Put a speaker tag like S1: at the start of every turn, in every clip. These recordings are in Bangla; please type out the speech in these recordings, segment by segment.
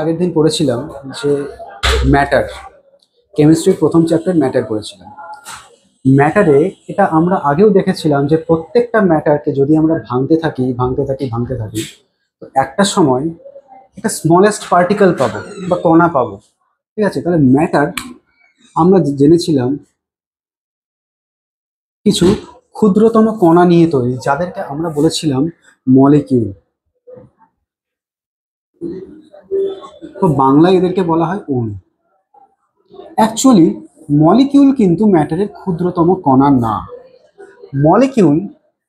S1: আগের দিন পড়েছিলাম যে ম্যাটার, কেমিস্ট্রির প্রথম চ্যাপ্টার ম্যাটার পড়েছিলাম। ম্যাটারে এটা আমরা আগেও দেখেছিলাম যে প্রত্যেকটা ম্যাটারকে যদি আমরা ভাঙতে থাকি তো একটা সময় একটা স্মলেস্ট পার্টিকেল পাবো বা কণা পাবো। ঠিক আছে, তাহলে ম্যাটার আমরা জেনেছিলাম কিছু ক্ষুদ্রতম কণা নিয়ে তৈরি, যাদেরকে আমরা বলেছিলাম মলিকিউল। তো বাংলায় এদেরকে বলা হয় অণু। অ্যাকচুয়ালি মলিকিউল কিন্তু ম্যাটারের ক্ষুদ্রতম কণা না। মলিকিউল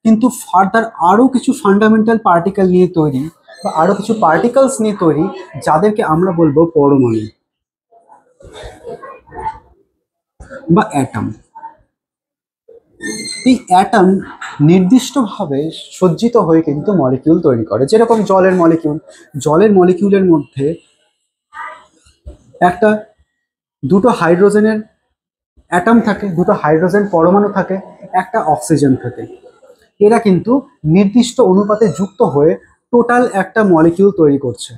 S1: কিন্তু ফার্দার আরও কিছু ফান্ডামেন্টাল পার্টিকেল নিয়ে তৈরি বা আরও কিছু পার্টিকেলস নিয়ে তৈরি, যাদেরকে আমরা বলবো পরমাণু বা অ্যাটম। এই অ্যাটম নির্দিষ্টভাবে সজ্জিত হয়ে কিন্তু মলিকিউল তৈরি করে, যেরকম জলের মলিকিউলের মধ্যে একটা দুটো হাইড্রোজেনের অ্যাটম থাকে, দুটো হাইড্রোজেন পরমাণু থাকে, একটা অক্সিজেন থাকে। এরা কিন্তু নির্দিষ্ট অনুপাতে যুক্ত হয়ে টোটাল একটা মলিকিউল তৈরি করছে।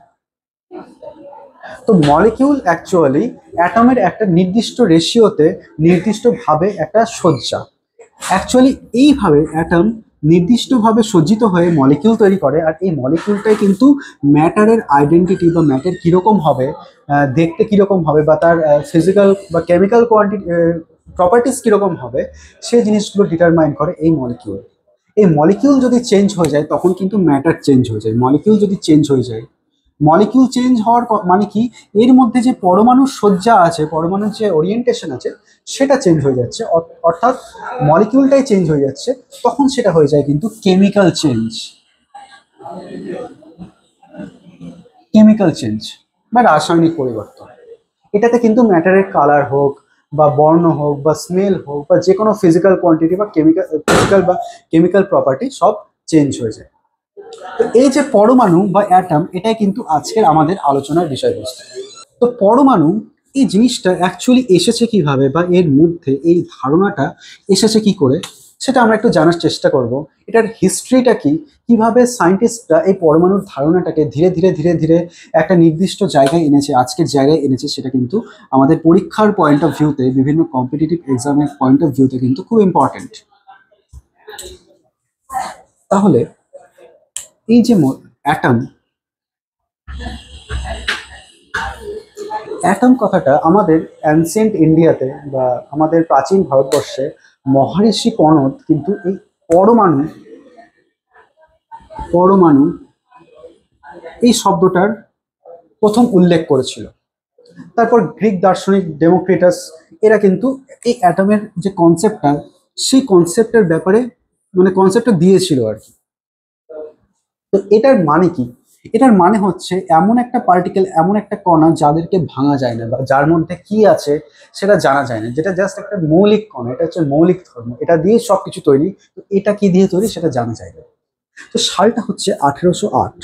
S1: তো মলিকিউল অ্যাকচুয়ালি অ্যাটমের একটা নির্দিষ্ট রেশিওতে নির্দিষ্টভাবে একটা সজ্জা। অ্যাকচুয়ালি এইভাবে অ্যাটম নির্দিষ্টভাবে সজ্জিত হয়ে মলিকিউল তৈরি করে, আর এই মলিকিউলটাই কিন্তু ম্যাটারের আইডেন্টিটি বা ম্যাটার কীরকম হবে, দেখতে কীরকম হবে, বা তার ফিজিক্যাল বা কেমিক্যাল প্রপার্টিস কীরকম হবে, সেই জিনিসগুলো ডিটারমাইন করে এই মলিকিউল। এই মলিকিউল যদি চেঞ্জ হয়ে যায় তখন কিন্তু ম্যাটার চেঞ্জ হয়ে যায়। মলিকিউল চেঞ্জ হওয়ার মানে কি, এর মধ্যে যে পরমাণুর সজ্জা আছে, পরমাণুর যে ওরিয়েন্টেশন আছে, সেটা চেঞ্জ হয়ে যাচ্ছে, অর্থাৎ মলিকিউলটাই চেঞ্জ হয়ে যাচ্ছে। তখন সেটা হয়ে যায় কিন্তু কেমিক্যাল চেঞ্জ বা রাসায়নিক পরিবর্তন। এটাতে কিন্তু ম্যাটারের কালার হোক বা বর্ণ হোক বা স্মেল হোক বা যে কোনো ফিজিক্যাল কোয়ান্টিটি বা কেমিক্যাল প্রপার্টি সব চেঞ্জ হয়ে যায়। তো এই যে পরমাণু বা অ্যাটম, এটাই কিন্তু আজকের আমাদের আলোচনার বিষয়বস্তু। তো পরমাণু এই জিনিসটা অ্যাকচুয়ালি এসেছে কিভাবে, বা এর মধ্যে এই ধারণাটা এসেছে কি করে, সেটা আমরা একটু জানার চেষ্টা করব। এটার হিস্ট্রিটা কি, কিভাবে সায়েন্টিস্টরা এই পরমাণুর ধারণাটাকে ধীরে ধীরে ধীরে ধীরে একটা নির্দিষ্ট জায়গায় এনেছে, আজকের জায়গায় এনেছে। সেটা কিন্তু আমাদের পরীক্ষার পয়েন্ট অফ ভিউতে, বিভিন্ন কম্পিটিটিভ এক্সামের পয়েন্ট অফ ভিউতে কিন্তু খুব ইম্পর্টেন্ট। তাহলে এই যে অ্যাটম অ্যাটম কথাটা আমাদের অ্যানসিয়েন্ট ইন্ডিয়াতে বা আমাদের প্রাচীন ভারতবর্ষে মহর্ষি কণদ কিন্তু এই পরমাণু পরমাণু এই শব্দটার প্রথম উল্লেখ করেছিল। তারপর গ্রিক দার্শনিক ডেমোক্রিটাস, এরা কিন্তু এই অ্যাটমের যে কনসেপ্টটা, সেই কনসেপ্টের ব্যাপারে মানে কনসেপ্টটা দিয়েছিল আর কি। তো এটার মানে কি? এটার মানে হচ্ছে এমন একটা পার্টিকেল, এমন একটা কণা যাদেরকে ভাঙা যায় না, বা যার মধ্যে কি আছে সেটা জানা যায় না, যেটা জাস্ট একটা মৌলিক কণা। এটা হচ্ছে মৌলিক ধর্ম, এটা দিয়ে সবকিছু তৈরি। তো এটা কি দিয়ে তৈরি সেটা জানা যায় না। তো সালটা হচ্ছে 1808।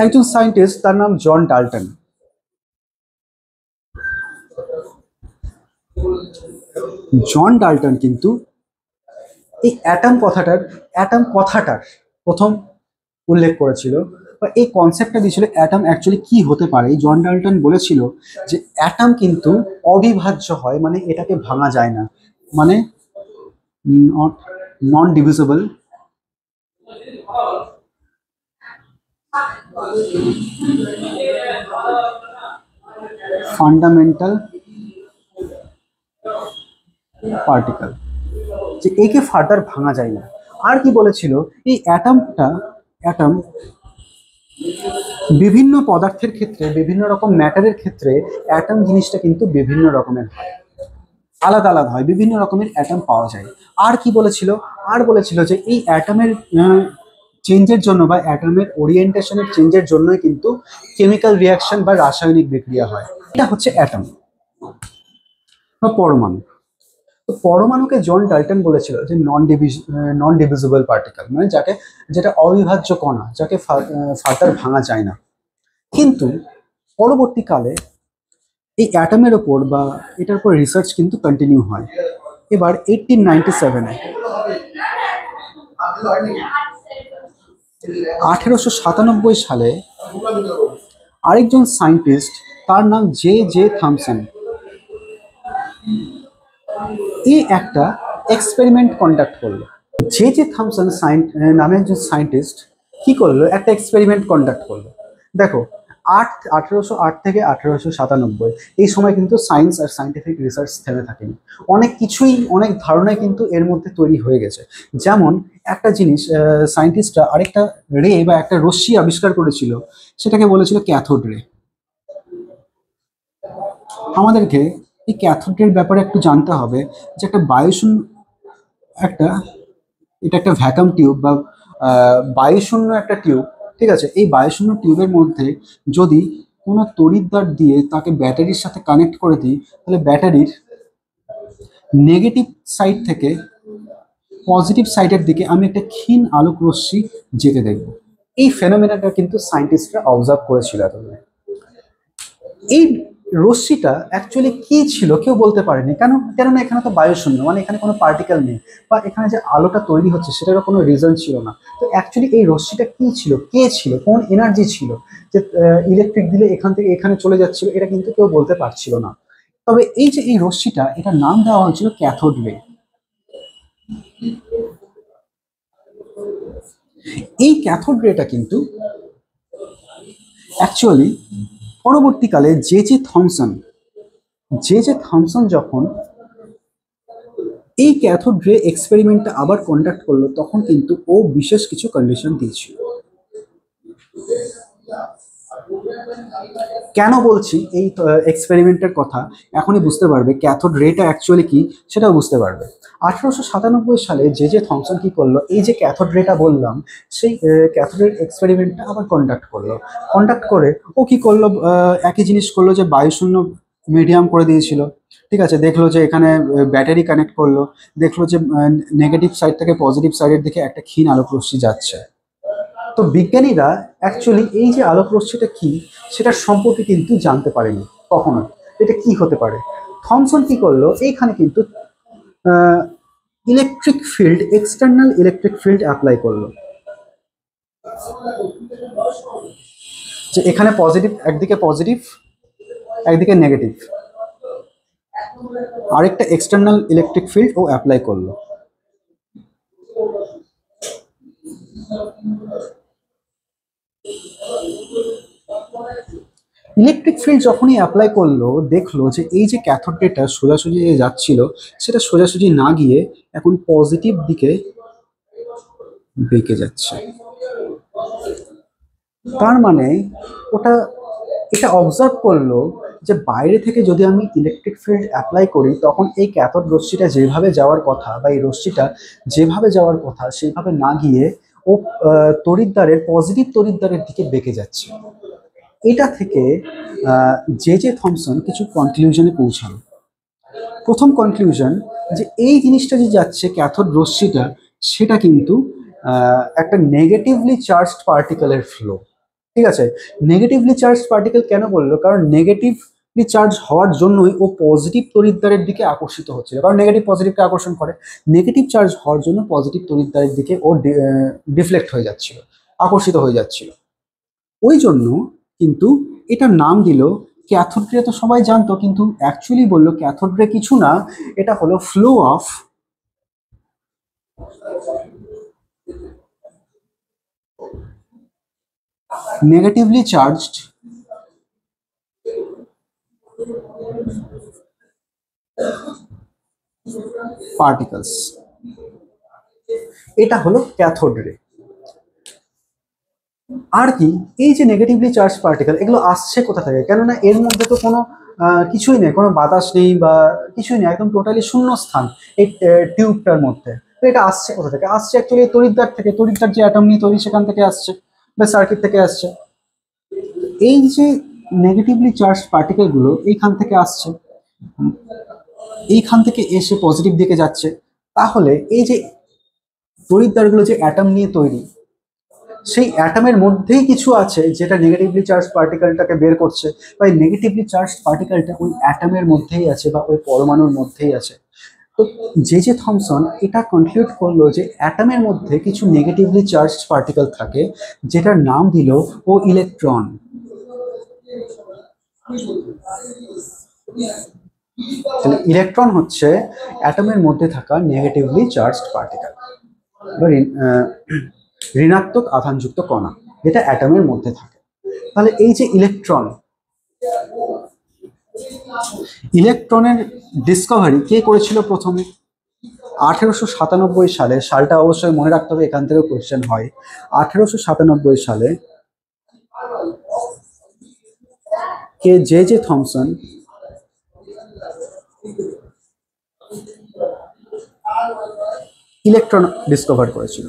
S1: একজন সায়েন্টিস্ট, তার নাম জন ডাল্টন। জন ডাল্টন কিন্তু এই অ্যাটম কথাটার প্রথম উল্লেখ করেছিল, বা এই কনসেপ্টটা দিয়েছিল অ্যাটম অ্যাকচুয়ালি কি হতে পারে। জন ডাল্টন বলেছিল যে অ্যাটম কিন্তু অবিভাজ্য হয়, মানে এটাকে ভাঙা যায় না, মানে নন ডিভিজিবল, ফান্ডামেন্টাল পার্টিকেল, যে একে ফার্দার ভাঙা যায় না। আর কি বলেছিল, এই অ্যাটম বিভিন্ন পদার্থের ক্ষেত্রে, বিভিন্ন রকম ম্যাটারের ক্ষেত্রে অ্যাটম জিনিসটা কিন্তু বিভিন্ন রকমের হয়, আলাদা আলাদা হয়, বিভিন্ন রকমের অ্যাটম পাওয়া যায়। আর কি বলেছিল, আর বলেছিল যে এই অ্যাটমের চেঞ্জের জন্য বা অ্যাটমের ওরিয়েন্টেশনের চেঞ্জের জন্যই কিন্তু কেমিক্যাল রিয়াকশন বা রাসায়নিক বিক্রিয়া হয়। এটা হচ্ছে অ্যাটম বা পরমাণু। তো পরমাণুকে জন ডাল্টন বলেছিল যে নন ডিভিজিবল পার্টিকেল, মানে যেটা অবিভাজ্য কণা, যাকে ফার্দার ভাঙা যায় না। কিন্তু পরবর্তীকালে এই অ্যাটমের ওপর বা এটার উপর রিসার্চ কিন্তু কন্টিনিউ হয়। এবার 1897-এ 1897 সালে আরেকজন সায়েন্টিস্ট, তার নাম জে জে থমসন, এই একটা এক্সপেরিমেন্ট কন্ডাক্ট করলো। জে জে থমসন নামে একজন সায়েন্টিস্ট কি করলো, একটা এক্সপেরিমেন্ট কন্ডাক্ট করলো। দেখো, 1808 থেকে 1897 এই সময় কিন্তু সায়েন্স আর সায়েন্টিফিক রিসার্চ থেমে থাকেনি। অনেক কিছুই, অনেক ধারণাই কিন্তু এর মধ্যে তৈরি হয়ে গেছে। যেমন একটা জিনিস, সায়েন্টিস্টরা আরেকটা রে বা একটা রশ্মি আবিষ্কার করেছিল, সেটাকে বলেছিল ক্যাথোড রে। আমাদেরকে এই ক্যাথোড রের ব্যাপারে একটু জানতে হবে যে একটা বায়ুশূন্য একটা এটা একটা ভ্যাকাম টিউব বা বায়ুশূন্য একটা টিউব, ঠিক আছে। এই বায়ুশূন্য টিউবের মধ্যে যদি কোনো তড়িৎদ্বার দিয়ে তাকে ব্যাটারির সাথে কানেক্ট করে দিই, তাহলে ব্যাটারির নেগেটিভ সাইড থেকে পজিটিভ সাইডের দিকে আমি একটা ক্ষীণ আলোক রশ্মি যেতে দেখব। এই ফেনোমেনাটা কিন্তু সায়েন্টিস্টরা অবজার্ভ করেছিল এতদিনে। এই রশ্মিটা অ্যাকচুয়ালি কি ছিল কেউ বলতে পারেনি, কেননা এখানে তো বায়ুশূন্য, মানে এখানে কোনো পার্টিকেল নেই, বা এখানে যে আলোটা তৈরি হচ্ছে সেটারও কোনো রিজন ছিল না। তো অ্যাকচুয়ালি এই রশ্মিটা কি ছিল, কে ছিল, কোন এনার্জি ছিল যে ইলেকট্রিক দিলে এখান থেকে এখানে চলে যাচ্ছিল, এটা কিন্তু কেউ বলতে পারছিল না। তবে এই যে এই রশ্মিটা, এটার নাম দেওয়া হয়েছিল ক্যাথোড রে। এই ক্যাথোড রেটা কিন্তু অ্যাকচুয়ালি পরবর্তীকালে জে জে থমসন যখন এই ক্যাথোড রে এক্সপেরিমেন্টটা আবার কন্ডাক্ট করলো, তখন কিন্তু ও বিশেষ কিছু কন্ডিশন দিয়েছিল। কেন বলছি এই এক্সপেরিমেন্টের কথা, এখনই বুঝতে পারবে। ক্যাথোড রেটা অ্যাকচুয়ালি কি সেটাও বুঝতে পারবে। 1897 সালে জে জে থমসন কি করলো, এই যে ক্যাথোড রেটা বললাম, সেই ক্যাথোডের এক্সপেরিমেন্টটা আবার কন্ডাক্ট করে ও কি করলো, একই জিনিস করলো, যে বায়ুশূন্য মিডিয়াম করে দিয়েছিল। ঠিক আছে, দেখলো যে এখানে ব্যাটারি কানেক্ট করলো, দেখলো যে নেগেটিভ সাইড থেকে পজিটিভ সাইডের দিকে একটা ক্ষীণ আলোক রশ্মি যাচ্ছে। তো বিজ্ঞানীরা অ্যাকচুয়ালি এই যে আলোক রশ্মিটা কি সেটার সম্পর্কে কিন্তু জানতে পারেনি কখনো, এটা কি হতে পারে। থমসন কি করলো, এইখানে কিন্তু এক্সটার্নাল ইলেকট্রিক ফিল্ড অ্যাপ্লাই করলো, যে এখানে পজিটিভ, একদিকে নেগেটিভ, আরেকটা এক্সটার্নাল ইলেকট্রিক ফিল্ড ও অ্যাপ্লাই করলো। ইলেকট্রিক ফিল্ড যখনই অ্যাপ্লাই করলো, দেখলো যে এই যে ক্যাথোড রেটা সোজাসুজি যাচ্ছিল, সেটা সোজাসুজি না গিয়ে এখন পজিটিভ দিকে বেঁকে যাচ্ছে। তার মানে ওটা এটা অবজার্ভ করলো যে বাইরে থেকে যদি আমি ইলেকট্রিক ফিল্ড অ্যাপ্লাই করি, তখন এই ক্যাথোড রশ্মিটা যেভাবে যাওয়ার কথা বা এই রশ্মিটা যেভাবে যাওয়ার কথা সেভাবে না গিয়ে ও পজিটিভ তড়িৎদ্বারের দিকে বেঁকে যাচ্ছে। এটা থেকে জে জে থমসন কিছু কনক্লুশনে পৌঁছালো। প্রথম কনক্লুশন, যে এই জিনিসটা যে যাচ্ছে ক্যাথোড রশ্মিটা, সেটা কিন্তু একটা নেগেটিভলি চার্জড পার্টিকেলের ফ্লো। ঠিক আছে, নেগেটিভলি চার্জড পার্টিকেল কেন বললো, কারণ নেগেটিভলি চার্জ হওয়ার জন্যই ও পজিটিভ তড়িৎদ্বারের দিকে আকর্ষিত হচ্ছিল, কারণ নেগেটিভ পজিটিভকে আকর্ষণ করে। নেগেটিভ চার্জ হওয়ার জন্য পজিটিভ তড়িৎদ্বারের দিকে ও ডিফ্লেক্ট হয়ে যাচ্ছিল, আকর্ষিত হয়ে যাচ্ছিল। ওই জন্য কিন্তু এটার নাম দিল ক্যাথোড রে। তো সবাই জানতো, কিন্তু অ্যাকচুয়ালি বললো ক্যাথোড রে কিছু না, এটা হলো flow of negatively charged particles, এটা হলো ক্যাথোড রে। আর কি, এই যে নেগেটিভলি চার্জ পার্টিকেল, এগুলো আসছে কোথা থেকে, কেননা এর মধ্যে তো কোনো কিছুই নেই, কোনো বাতাস নেই বা কিছুই নেই, একদম টোটালি শূন্য স্থান এই টিউবটার মধ্যে। তো এটা আসছে কোথা থেকে, আসছে অ্যাকচুয়ালি তড়িৎদ্বার থেকে, তড়িৎদ্বার যে অ্যাটম নিয়ে তৈরি সেখান থেকে আসছে, বা সার্কিট থেকে আসছে। এই যে নেগেটিভলি চার্জ পার্টিকেলগুলো এইখান থেকে আসছে, এইখান থেকে এসে পজিটিভ দিকে যাচ্ছে। তাহলে এই যে তড়িৎদ্বারগুলো যে অ্যাটম নিয়ে তৈরি, সেই অ্যাটমের মধ্যেই কিছু আছে যেটা নেগেটিভলি চার্জ পার্টিকেলটাকে বের করছে, বা এই নেগেটিভলি চার্জ পার্টিকেলটা ওই অ্যাটমের মধ্যেই আছে বা ওই পরমাণুর মধ্যেই আছে। তো জে জে থমসন এটা কনক্লুড করলো যে অ্যাটমের মধ্যে কিছু নেগেটিভলি চার্জড পার্টিকেল থাকে, যেটার নাম দিল ও ইলেকট্রন। তাহলে ইলেকট্রন হচ্ছে অ্যাটমের মধ্যে থাকা নেগেটিভলি চার্জড পার্টিকেল বা ঋণাত্মক আধানযুক্ত কণা, যেটা অ্যাটমের মধ্যে থাকে। তাহলে এই যে ইলেকট্রন, ইলেকট্রনের ডিসকভারি কে করেছিল প্রথমে? 1897 সালে, সালটা অবশ্যই মনে রাখতে হবে, এখান থেকে কোশ্চেন হয়। 1897 সালে K J J Thomson electron discover করেছিল।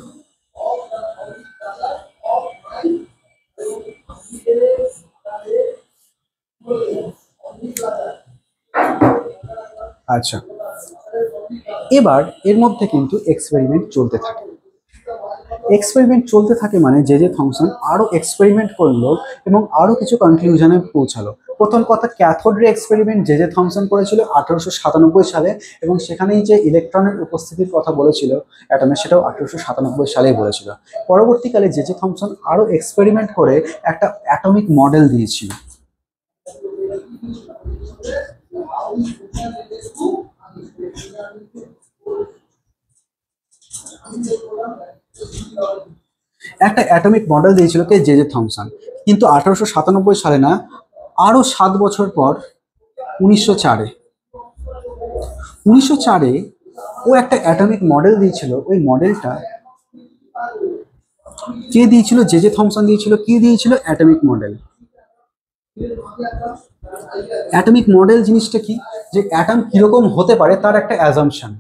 S1: আচ্ছা, এবার এর মধ্যে কিন্তু এক্সপেরিমেন্ট চলতে থাকে। এক্সপেরিমেন্ট চলতে থাকে মানে জে জে থমসন আরো এক্সপেরিমেন্ট করলো এবং আরো কিছু কনক্লুশনে পৌঁছালো। প্রথম কথা, cathode ray experiment J J Thomson করেছিল 1897 সালে, এবং সেখানেই যে ইলেকট্রনের উপস্থিতির কথা বলেছিল অ্যাটমে, সেটাও 1897 সালেই বলেছিল। পরবর্তীকালে জে জে থমসন আরো এক্সপেরিমেন্ট করে একটা অ্যাটমিক মডেল দিয়েছিল। একটা অ্যাটমিক মডেল দিয়েছিল কে জে জে থমসন, কিন্তু 1897 সালে না, আরো 7 বছর পর 1904-এ 1904-এ ও একটা অ্যাটমিক মডেল দিয়েছিল। ওই মডেলটা কে দিয়েছিল? জে জে থমসন দিয়েছিল। কি দিয়েছিল? Atomic model. অ্যাটমিক মডেল জিনিসটা কি? যে অ্যাটম কিরকম হতে পারে তার একটা অ্যাজাম্পশন।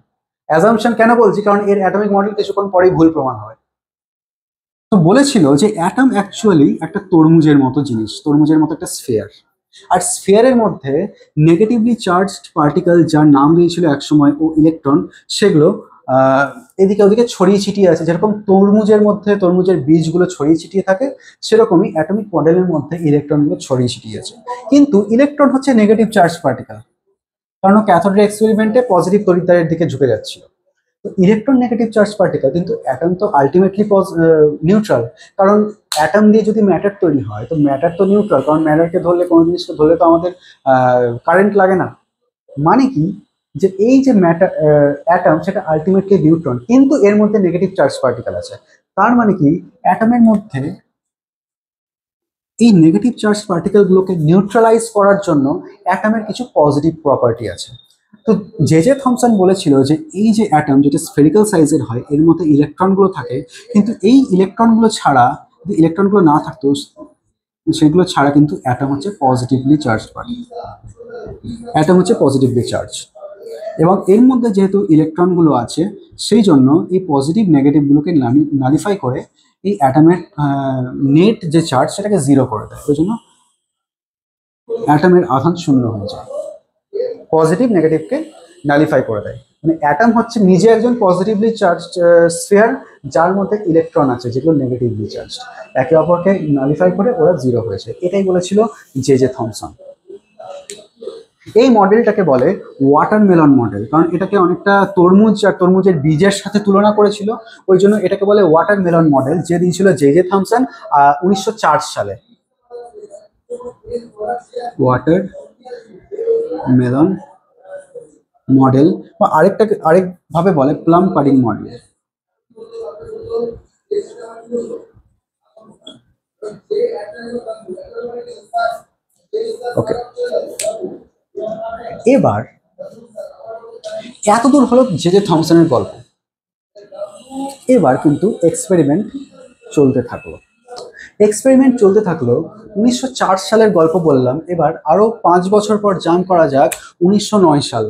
S1: অ্যাজাম্পশন কেন বলছি? কারণ এর অ্যাটমিক মডেল কিছুক্ষণ পরেই ভুল প্রমাণ হয়। তো বলেছিল যে অ্যাটম অ্যাকচুয়ালি একটা তরমুজের মতো জিনিস, তরমুজের মতো একটা স্ফিয়ার। আর স্ফিয়ারের মধ্যে নেগেটিভলি চার্জড পার্টিকেল, যার নাম দিয়েছিল একসময় ও ইলেকট্রন, সেগুলো এদিকে ওদিকে ছড়িয়ে ছিটিয়ে আছে। যেরকম তরমুজের মধ্যে তরমুজের বীজগুলো ছড়িয়ে ছিটিয়ে থাকে, সেরকমই অ্যাটমিক মডেলের মধ্যে ইলেকট্রনগুলো ছড়িয়ে ছিটিয়ে আছে। কিন্তু ইলেকট্রন হচ্ছে নেগেটিভ চার্জ পার্টিকেল, কারণ ক্যাথোড রে এক্সপেরিমেন্টে পজিটিভ তড়িৎদ্বারের দিকে ঝুঁকে যাচ্ছিল। ইলেকট্রন নেগেটিভ চার্জ পার্টিকেল, কিন্তু অ্যাটম তো আলটিমেটলি নিউট্রাল। কারণ অ্যাটম দিয়ে যদি ম্যাটার তৈরি হয়, তো ম্যাটার তো নিউট্রাল, কারণ ম্যাটারকে ধরলে, কোনো জিনিসকে ধরলে তো আমাদের কারেন্ট লাগে না। মানে কি, যে এই যে ম্যাটার অ্যাটম, সেটা আলটিমেটলি নিউট্রন, কিন্তু এর মধ্যে নেগেটিভ চার্জ পার্টিকেল আছে। তার মানে কি, অ্যাটমের মধ্যে এই নেগেটিভ চার্জ পার্টিকেলগুলোকে নিউট্রালাইজ করার জন্য অ্যাটমের কিছু পজিটিভ প্রপার্টি আছে। তো জে জে থমসন বলেছিল যে এই যে অ্যাটম, যেটা স্ফেরিক্যাল সাইজের হয়, এর মধ্যে ইলেকট্রনগুলো থাকে, কিন্তু এই ইলেকট্রনগুলো ছাড়া, যদি ইলেকট্রনগুলো না থাকতো, সেগুলো ছাড়া কিন্তু অ্যাটম হচ্ছে পজিটিভলি চার্জ পার্টিকেল। অ্যাটম হচ্ছে পজিটিভলি চার্জ, এবং এর মধ্যে যেহেতু ইলেকট্রনগুলো আছে, সেই জন্য এই পজিটিভ নেগেটিভগুলোকে নালিফাই করে এই অ্যাটমের নেট যে চার্জ, সেটাকে জিরো করে দেয়। ওই জন্য অ্যাটমের আধান শূন্য হয়ে যায়, পজিটিভ নেগেটিভকে নালিফাই করে দেয়। মানে অ্যাটম হচ্ছে নিজে একজন পজিটিভলি চার্জ স্ফিয়ার, যার মধ্যে ইলেকট্রন আছে যেগুলো নেগেটিভলি চার্জ, একে অপরকে নালিফাই করে ওরা জিরো হয়েছে। এটাই বলেছিল জে জে থমসন। এই মডেলটাকে বলে ওয়াটারমেলন মডেল, কারণ এটাকে অনেকটা তরমুজ আর তরমুজের বীজের সাথে তুলনা করেছিল। ওই জন্য এটাকে বলে ওয়াটারমেলন মডেল, যে দিয়েছিল জে জে থমসন 1904 সালে। ওয়াটার মেলন মডেল, বা আরেক ভাবে বলে প্লাম পাডিং মডেল। ওকে, এবার এতদূর হলো জে জে থমসনের গল্প। এবার কিন্তু এক্সপেরিমেন্ট চলতে থাকলো। এক্সপেরিমেন্ট চলতে থাকলো 1904 সালের গল্প বললাম। এবার আরো 5 বছর পর জাম্প করা যাক 1909 সাল।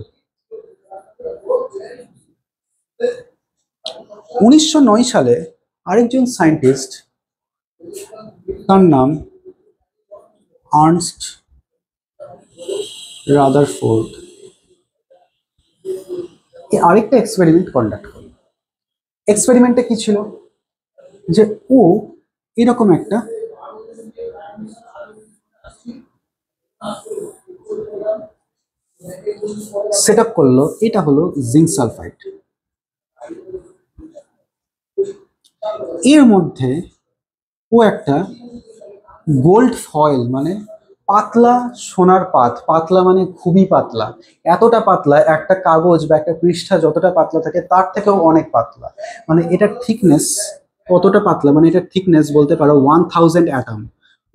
S1: 1909 সালে আরেকজন সায়েন্টিস্ট, তার নাম আর্নস্ট রাদারফোর্ড, আরেকটা এক্সপেরিমেন্ট কন্ডাক্ট করল। এক্সপেরিমেন্টে কি ছিল, যে ও এরকম একটা সেট আপ করলো, এটা হলো জিঙ্ক সালফাইড। এর মধ্যে ও একটা গোল্ড ফয়েল মানে পাতলা সোনার পাত, পাতলা মানে খুবই পাতলা, এতটা পাতলা একটা কাগজ বা একটা পৃষ্ঠা যতটা পাতলা থাকে তার থেকেও অনেক পাতলা, মানে এটার থিকনেস কতটা পাতলা, মানে এটার থিকনেস বলতে পারো 1000 অ্যাটম,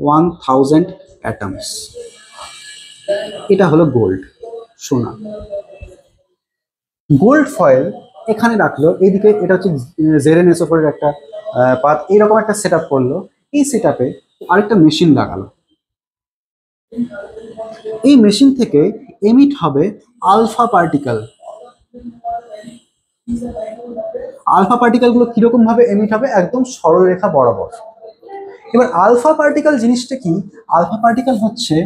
S1: 1000 অ্যাটমস। এটা হলো গোল্ড, সোনা। গোল্ড ফয়েল এখানে রাখলো, এইদিকে এটা হচ্ছে জেরেনেসোফোরের একটা পাত, এরকম একটা সেট আপ করলো। এই সেট আপে আরেকটা মেশিন লাগালো, এই মেশিন থেকে এমিট হবে আলফা পার্টিকেল। আলফা পার্টিকেল গুলো কিরকম ভাবে এমিট হবে, একদম সরলরেখা বরাবর। এবার আলফা পার্টিকেল জিনিসটা কি, আলফা পার্টিকেল হচ্ছে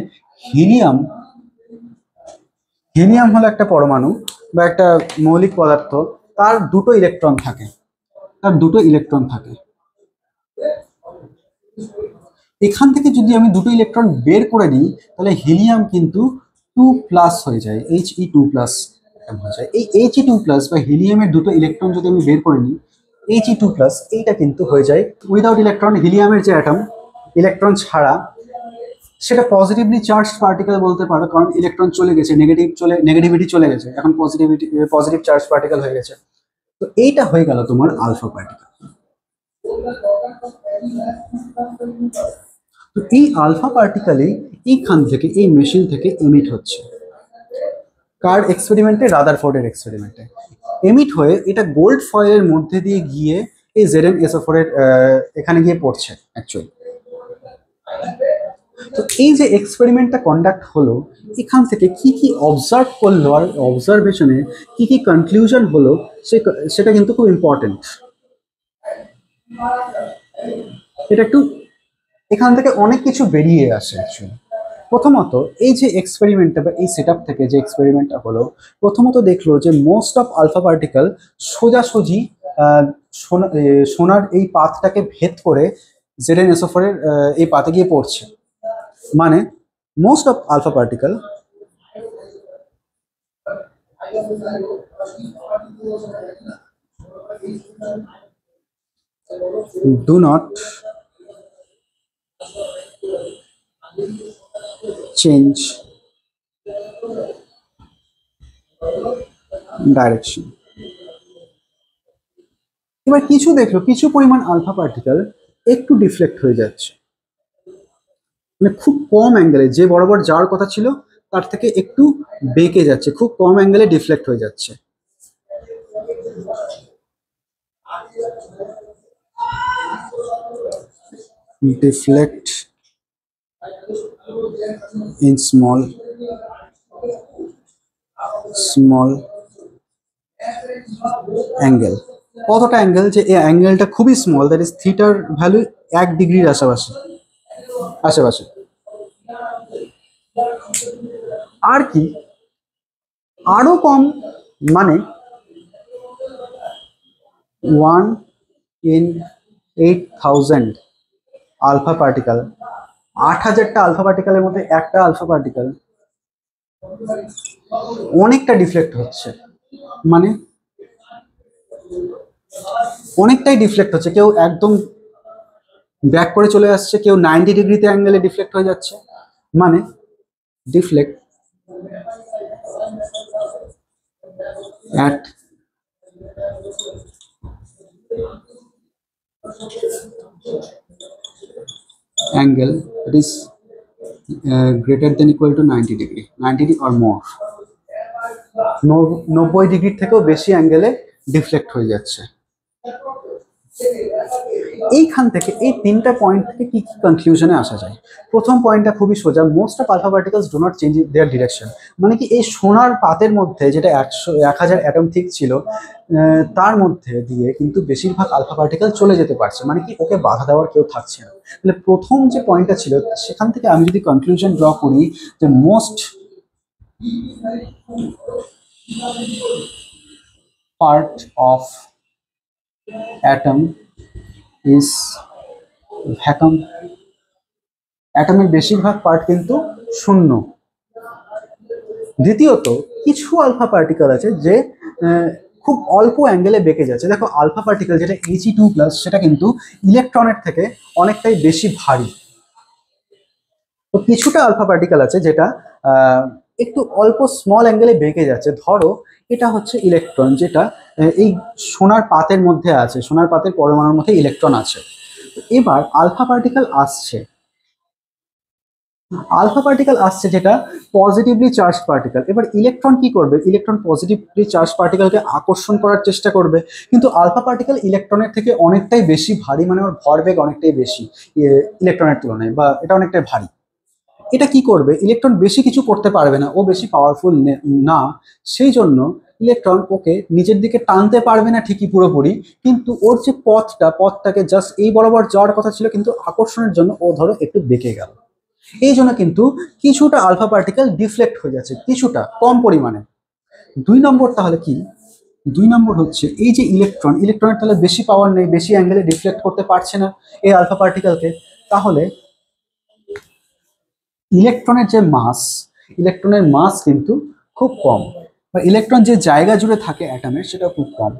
S1: হিলিয়াম। হিলিয়াম হলো একটা পরমাণু বা একটা মৌলিক পদার্থ, তার দুটো ইলেকট্রন থাকে, তার দুটো ইলেকট্রন থাকে। এখান থেকে যদি আমি দুটো ইলেকট্রন বের করে নিই তাহলে হিলিয়াম কিন্তু 2+ হয়ে যায়, He2+ হয়ে যায়। এই He2+ বা হিলিয়ামের দুটো ইলেকট্রন যদি আমি বের করে নিই, He2+, এইটা কিন্তু হয়ে যায় উইদাউট ইলেকট্রন। হিলিয়ামের যে অ্যাটম ইলেকট্রন ছাড়া, সেটা পজিটিভলি চার্জ পার্টিকেল বলতে পারো, কারণ ইলেকট্রন চলে গেছে, নেগেটিভিটি চলে গেছে, এখন পজিটিভ চার্জ পার্টিকেল হয়ে গেছে। তো এইটা হয়ে গেল তোমার আলফা পার্টিকেল। তো এই আলফা পার্টিকেলই এইখান থেকে, এই মেশিন থেকে এমিট হচ্ছে। কার এক্সপেরিমেন্টে? রাদারফোর্ডের এক্সপেরিমেন্টে এমিট হয়ে এটা গোল্ড ফয়েলের মধ্যে দিয়ে গিয়ে এই ZnSO4 এখানে গিয়ে পড়ছে অ্যাকচুয়ালি। তো এই যে এক্সপেরিমেন্টটা কন্ডাক্ট হলো, এখান থেকে কি কি অবজার্ভ করলো আর অবজারভেশনে কি কি কনক্লুশন হলো, সেটা কিন্তু খুব ইম্পর্টেন্ট। এটা একটু, এখান থেকে অনেক কিছু বেরিয়ে আসে অ্যাকচুয়ালি। প্রথমত এই যে এক্সপেরিমেন্টটা বা এই সেট থেকে যে এক্সপেরিমেন্টটা হলো, প্রথমত দেখলো যে মোস্ট অফ আলফা পার্টিকেল সোজাসুজি সোনার এই পাথটাকে ভেদ করে ZnSO4 এই পাতে গিয়ে পড়ছে। মানে most of alpha particle do not change direction। এবার কিছু দেখলো, কিছু পরিমাণ আলফা পার্টিকেল একটু ডিফ্লেক্ট হয়ে যাচ্ছে, মানে খুব কম অ্যাঙ্গেলে, যে বরাবর যাওয়ার কথা ছিল তার থেকে একটু বেঁকে যাচ্ছে, খুব কম অ্যাঙ্গেলে ডিফ্লেক্ট হয়ে যাচ্ছে। Deflect in small angle. কতটা অ্যাঙ্গেল, যে এই অ্যাঙ্গেলটা খুবই স্মল, দ্যাট ইজ থিটার ভ্যালু 1 ডিগ্রির আশেপাশে আশেপাশে। আর কি আরো কম, মানে 1 in 8000 আলফা পার্টিকেল, 8000টা আলফা পার্টিকেলের মধ্যে একটা আলফা পার্টিকেল অনেকটা ডিফ্লেক্ট হচ্ছে, মানে অনেকটাই ডিফ্লেক্ট হচ্ছে। কেউ একদম ব্যাক করে চলে আসছে, কেউ 90 ডিগ্রিতে অ্যাঙ্গেলে ডিফ্লেক্ট হয়ে যাচ্ছে। মানে deflect at angle that is greater than equal to 90 degree, 90 or more, 90 ডিগ্রির থেকেও বেশি অ্যাঙ্গেলে ডিফ্লেক্ট হয়ে যাচ্ছে। এইখান থেকে এই তিনটা পয়েন্ট থেকে কি কি কনক্লুশনে আসা যায়? প্রথম পয়েন্টটা খুবই সোজা, most of alpha particles do not change their direction. মানে কি এই সোনার পাতের মধ্যে যেটা 1000 অ্যাটম ঠিক ছিল, তার মধ্যে দিয়ে কিন্তু বেশিরভাগ আলফা পার্টিকেল চলে যেতে পারছে, মানে কি ওকে বাধা দেওয়ার কেউ থাকছে না। তাহলে প্রথম যে পয়েন্টটা ছিল সেখান থেকে আমি যদি কনক্লুশন ড্র করি যে most part of atom is vacuum, অ্যাটমের বেশিরভাগ পার্ট কিন্তু শূন্য। দ্বিতীয়ত, কিছু আলফা পার্টিকেল আছে যে খুব অল্প অ্যাঙ্গেলে বেঁকে যাচ্ছে। দেখো আলফা পার্টিকেল যেটা He2+, সেটা কিন্তু ইলেকট্রনের থেকে অনেকটাই বেশি ভারী। তো কিছুটা আলফা পার্টিকেল আছে যেটা একটু অল্প স্মল অ্যাঙ্গেলে বেঁকে যাচ্ছে। ধরো এটা হচ্ছে ইলেকট্রন, যেটা এই সোনার পাতের মধ্যে আছে, সোনার পাতের পরমাণুর মধ্যে ইলেকট্রন আছে। এবার আলফা পার্টিকেল আসছে, যেটা পজিটিভলি চার্জ পার্টিকেল। এবার ইলেকট্রন কি করবে? ইলেকট্রন পজিটিভলি চার্জ পার্টিকেলকে আকর্ষণ করার চেষ্টা করবে, কিন্তু আলফা পার্টিকেল ইলেকট্রনের থেকে অনেকটাই বেশি ভারী, মানে ওর ভরবেগ অনেকটাই বেশি ইলেকট্রনের তুলনায়, বা এটা অনেকটাই ভারী। এটা কি করবে? ইলেকট্রন বেশি কিছু করতে পারবে না, ও বেশি পাওয়ারফুল না, সেই জন্য ইলেকট্রন ওকে নিজের দিকে টানতে পারবে না ঠিকই পুরোপুরি, কিন্তু ওর যে পথটাকে জাস্ট এই বরাবর যাওয়ার কথা ছিল, কিন্তু আকর্ষণের জন্য ও ধরো একটু বেঁকে গেল। এই জন্য কিন্তু কিছুটা আলফা পার্টিকেল ডিফ্লেক্ট হয়ে যাচ্ছে, কিছুটা কম পরিমাণে। 2 নম্বর তাহলে কি? 2 নম্বর হচ্ছে এই যে ইলেকট্রনের তাহলে বেশি পাওয়ার নেই, বেশি অ্যাঙ্গেলে ডিফ্লেক্ট করতে পারছে না এই আলফা পার্টিকেলকে। তাহলে ইলেকট্রনের মাস কিন্তু খুব কম, বা ইলেকট্রন যে জায়গা জুড়ে থাকে অ্যাটমের সেটা খুব কম।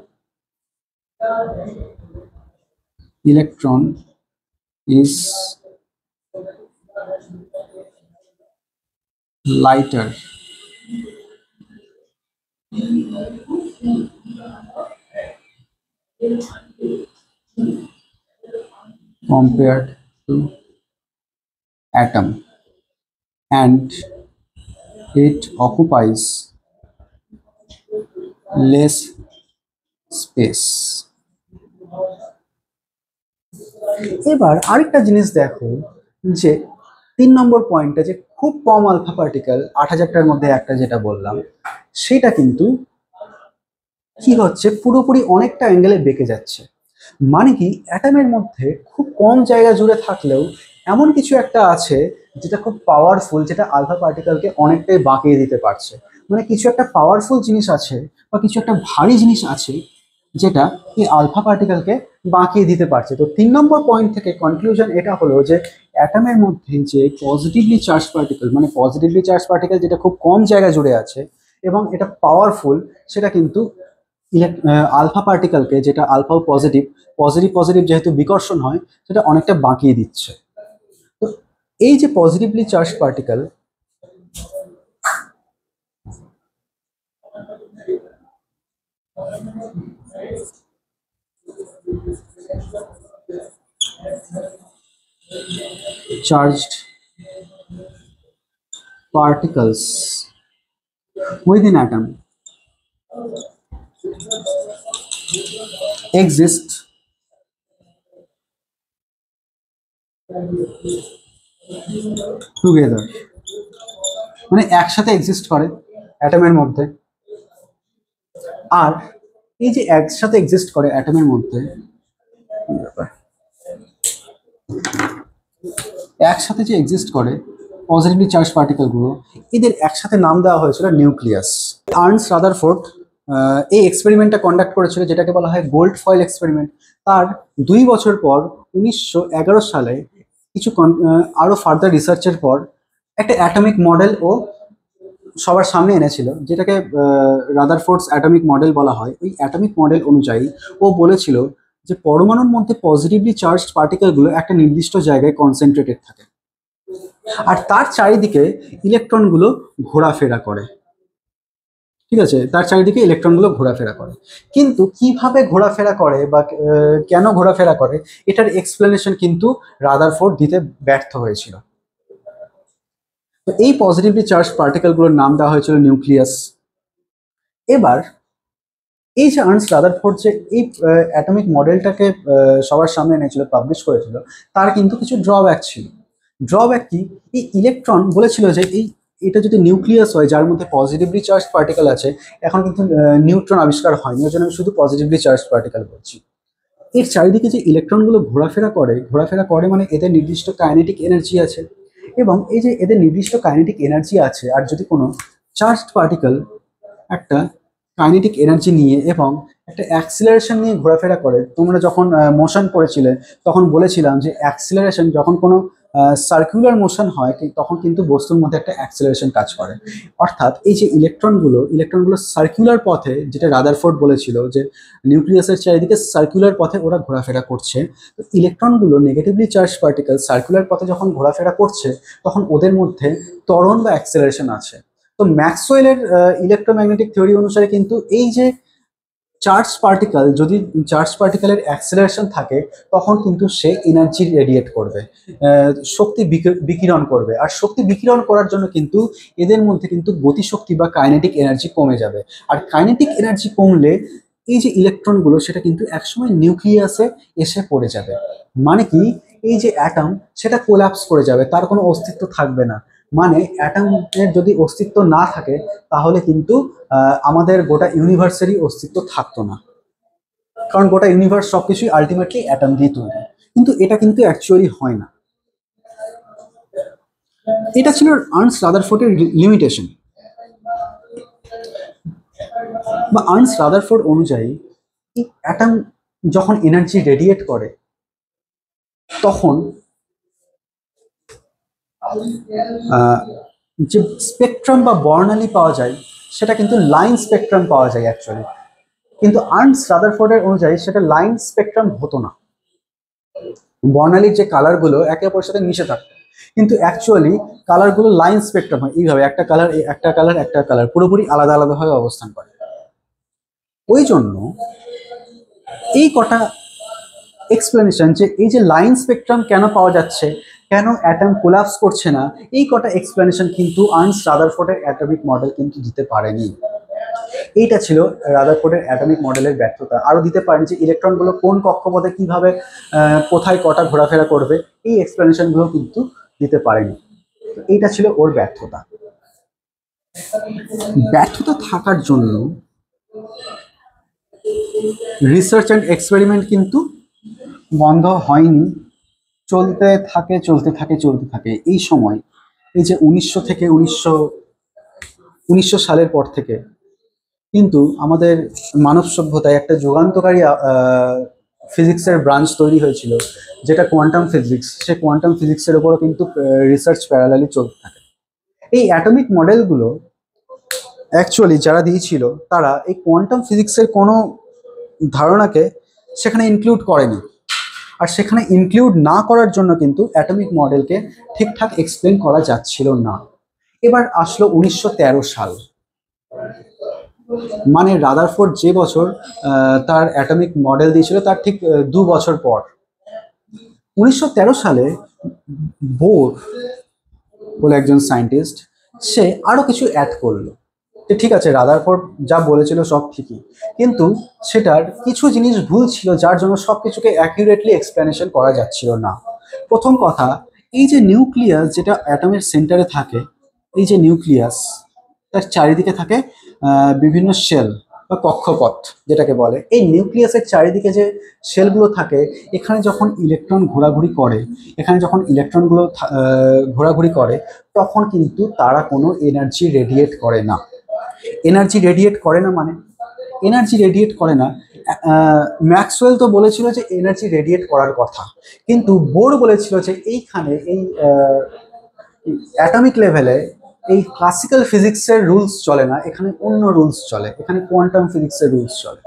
S1: Electron is lighter compared to atom, and it occupies less space. এবার আরেকটা জিনিস দেখো, যে 3 নম্বর পয়েন্টটা, যে খুব কম আলফা পার্টিকেল 8,000টার মধ্যে একটা যেটা বললাম, সেটা কিন্তু কি হচ্ছে, পুরোপুরি অনেকটা অ্যাঙ্গেলে বেঁকে যাচ্ছে। মানে কি, অ্যাটমের মধ্যে খুব কম জায়গা জুড়ে থাকলেও এমন কিছু একটা আছে যেটা খুব পাওয়ারফুল, যেটা আলফা পার্টিকেলকে অনেকটাই বাঁকিয়ে দিতে পারছে। মানে কিছু একটা পাওয়ারফুল জিনিস আছে, বা কিছু একটা ভারী জিনিস আছে, যেটা এই আলফা পার্টিকেলকে বাঁকিয়ে দিতে পারছে। তো 3 নম্বর পয়েন্ট থেকে কনক্লুশন এটা হলো যে অ্যাটমের মধ্যে যে পজিটিভলি চার্জ পার্টিকেল, মানে পজিটিভলি চার্জ পার্টিকেল যেটা খুব কম জায়গা জুড়ে আছে এবং এটা পাওয়ারফুল, সেটা কিন্তু আলফা পার্টিকেলকে, যেটা আলফাও পজিটিভ, পজিটিভ যেহেতু বিকর্ষণ হয়, সেটা অনেকটা বাঁকিয়ে দিচ্ছে। তো এই যে positively charge particle, charged particles within atom exist together, মানে একসাথে এক্সিস্ট করে অ্যাটমের মধ্যে। আর এই যে একসাথে এক্সিস্ট করে অ্যাটমের মধ্যে, একসাথে যে এক্সিস্ট করে পজিটিভলি চার্জ পার্টিকেলগুলো, এদের একসাথে নাম দেওয়া হয়েছিল নিউক্লিয়াস। আর্নস্ট রাদারফোর্ড এই এক্সপেরিমেন্টটা কন্ডাক্ট করেছিল, যেটাকে বলা হয় গোল্ড ফয়েল এক্সপেরিমেন্ট। তার 2 বছর পর 1911 সালে কিছু আরো ফার্দার রিসার্চের পর একটা অ্যাটমিক মডেল ও সবার সামনে এনেছিল, যেটাকে রাদারফোর্ডস অ্যাটমিক মডেল বলা হয়। ওই অ্যাটমিক মডেল অনুযায়ী ও বলেছিল যে পরমাণুর মধ্যে পজিটিভলি চার্জড পার্টিকেলগুলো একটা নির্দিষ্ট জায়গায় কনসেন্ট্রেটেড থাকে, আর তার চারিদিকে ইলেকট্রনগুলো ঘোরাফেরা করে। ঠিক আছে, তার চারিদিকে ইলেকট্রনগুলো ঘোরাফেরা করে, কিন্তু কিভাবে ঘোরাফেরা করে বা কেন ঘোরাফেরা করে, এটার এক্সপ্লেনেশন কিন্তু রাদারফোর্ড দিতে ব্যর্থ হয়েছিল। তো এই পজিটিভলি চার্জ পার্টিকেলগুলোর নাম দেওয়া হয়েছিল নিউক্লিয়াস। এবার এই যে আর্নস্ট রাদারফোর্ড যে এই অ্যাটমিক মডেলটাকে সবার সামনে এনেছিল, পাবলিশ করেছিল, তার কিন্তু কিছু ড্রব্যাক ছিল। ড্রব্যাক কি? এই ইলেকট্রন বলেছিল যে এটা যদি নিউক্লিয়াস হয়, যার মধ্যে পজিটিভলি চার্জ পার্টিকেল আছে, এখন কিন্তু নিউট্রন আবিষ্কার হয়নি, ওই জন্য আমি শুধু পজিটিভলি চার্জ পার্টিকেল বলছি। এর চারিদিকে যে ইলেকট্রনগুলো ঘোরাফেরা করে মানে এদের নির্দিষ্ট কাইনেটিক এনার্জি আছে, এবং এই যে এদের নির্দিষ্ট কাইনেটিক এনার্জি আছে, আর যদি কোনো চার্জড পার্টিকেল একটা কাইনেটিক এনার্জি নিয়ে এবং একটা অ্যাক্সিলারেশন নিয়ে ঘোরাফেরা করে, তোমরা যখন মোশন পড়েছিলে তখন বলেছিলাম যে অ্যাক্সিলারেশন, যখন কোনো সার্কুলার মোশন হয় তখন কিন্তু বস্তুর মধ্যে একটা অ্যাক্সেলারেশন কাজ করে। অর্থাৎ এই যে ইলেকট্রনগুলো সার্কুলার পথে, যেটা রাদারফোর্ড বলেছিল যে নিউক্লিয়াসের চারিদিকে সার্কুলার পথে ওরা ঘোরাফেরা করছে, তো ইলেকট্রনগুলো নেগেটিভলি চার্জ পার্টিকেল সার্কুলার পথে যখন ঘোরাফেরা করছে তখন ওদের মধ্যে ত্বরণ বা অ্যাক্সেলারেশন আছে। তো ম্যাক্সওয়েলের ইলেকট্রোম্যাগনেটিক থিওরি অনুসারে কিন্তু এই যে যদি চার্জ পার্টিকেলের অ্যাক্সেলারেশন থাকে তখন কিন্তু সে এনার্জি রেডিয়েট করবে, শক্তি বিকিরণ করবে। আর শক্তি বিকিরণ করার জন্য কিন্তু এদের মধ্যে কিন্তু গতিশক্তি বা কাইনেটিক এনার্জি কমে যাবে। আর কাইনেটিক এনার্জি কমলে এই যে ইলেকট্রনগুলো সেটা কিন্তু একসময় নিউক্লিয়াসে এসে পড়ে যাবে। মানে কি, এই যে অ্যাটম সেটা কোলাপস করে যাবে, তার কোনো অস্তিত্ব থাকবে না। মানে অ্যাটমের যদি অস্তিত্ব না থাকে তাহলে কিন্তু আমাদের গোটা ইউনিভার্সেরই অস্তিত্ব থাকতো না, কারণ গোটা ইউনিভার্স সবকিছুই আলটিমেটলি অ্যাটম দিয়ে তৈরি। কিন্তু এটা কিন্তু অ্যাকচুয়ালি হয় না। এটা ছিল আর্নস্ট রাদারফোর্ডের লিমিটেশন বা আর্নস্ট রাদারফোর্ড অনুযায়ী অ্যাটম যখন এনার্জি রেডিয়েট করে তখন যে স্পেকট্রাম বা বর্ণালী পাওয়া যায় সেটা কিন্তু লাইন স্পেকট্রাম পাওয়া যায় অ্যাকচুয়ালি। কিন্তু আর্নস্ট রাদারফোর্ডের অনুযায়ী সেটা লাইন স্পেকট্রাম হতো না, বর্ণালীর যে কালারগুলো একে অপরের সাথে মিশে থাকতো, কিন্তু অ্যাকচুয়ালি কালারগুলো লাইন স্পেকট্রাম হয়। এইভাবে একটা কালার পুরোপুরি আলাদা আলাদাভাবে অবস্থান করে। ওই জন্য এই কটা এক্সপ্লেনেশন, যে এই যে লাইন স্পেকট্রাম কেন পাওয়া যাচ্ছে, কেন অ্যাটম কোলাপস করছে না, এই কটা এক্সপ্লেনেশন কিন্তু আর্নস্ট রাদারফোর্ডের অ্যাটমিক মডেল কিন্তু দিতে পারেনি। এইটা ছিল রাদারফোর্ডের অ্যাটমিক মডেলের ব্যর্থতা। আরো দিতে পারেন যে ইলেকট্রনগুলো কোন কক্ষপথে কিভাবে কোথায় কটা ঘোরাফেরা করবে, এই এক্সপ্লেনেশনগুলো কিন্তু দিতে পারেনি। এইটা ছিল ওর ব্যর্থতা। ব্যর্থতা থাকার জন্য রিসার্চ অ্যান্ড এক্সপেরিমেন্ট কিন্তু বন্ধ হয়নি, চলতে থাকে। এই সময় এই যে 1900 সালের পর থেকে কিন্তু আমাদের মানব সভ্যতায় একটা যুগান্তকারী ফিজিক্সের ব্রাঞ্চ তৈরি হয়েছিল, যেটা কোয়ান্টাম ফিজিক্স। সেই কোয়ান্টাম ফিজিক্সের উপরও কিন্তু রিসার্চ প্যারালালি চলতে থাকে। এই অ্যাটমিক মডেলগুলো অ্যাকচুয়ালি যারা দিয়েছিল তারা এই কোয়ান্টাম ফিজিক্সের কোনো ধারণাকে সেখানে ইনক্লুড করেনি। আর সেখানে ইনক্লুড না করার জন্য কিন্তু অ্যাটমিক মডেলকে ঠিকঠাক এক্সপ্লেন করা যাচ্ছিল না। এবার আসলো 1913 সাল, মানে রাদারফোর্ড যে বছর তার অ্যাটমিক মডেল দিয়েছিল তার ঠিক 2 বছর পর 1913 সালে বোর বলে একজন সায়েন্টিস্ট, সে আরো কিছু অ্যাড করলো। ঠিক আছে, রাদারফোর্ড যা বলেছিল সব ঠিকই, কিন্তু সেটার কিছু জিনিস ভুল ছিল যার জন্য সবকিছুকে অ্যাকিউরেটলি এক্সপ্লেনেশন করা যাচ্ছিল না। প্রথম কথা, এই যে নিউক্লিয়াস যেটা অ্যাটমের সেন্টারে থাকে, এই যে নিউক্লিয়াস তার চারিদিকে থাকে বিভিন্ন শেল বা কক্ষপথ যেটাকে বলে। এই নিউক্লিয়াসের চারিদিকে যে শেলগুলো থাকে, এখানে যখন ইলেকট্রন ঘোরাঘুরি করে তখন কিন্তু তারা কোনো এনার্জি রেডিয়েট করে না। ম্যাক্সওয়েল তো বলেছিল যে এনার্জি রেডিয়েট করার কথা, কিন্তু বোর বলেছিল যে এইখানে এই অ্যাটমিক লেভেলে এই ক্লাসিক্যাল ফিজিক্সের রুলস চলে না, এখানে অন্য রুলস চলে, এখানে কোয়ান্টাম ফিজিক্সের রুলস চলে।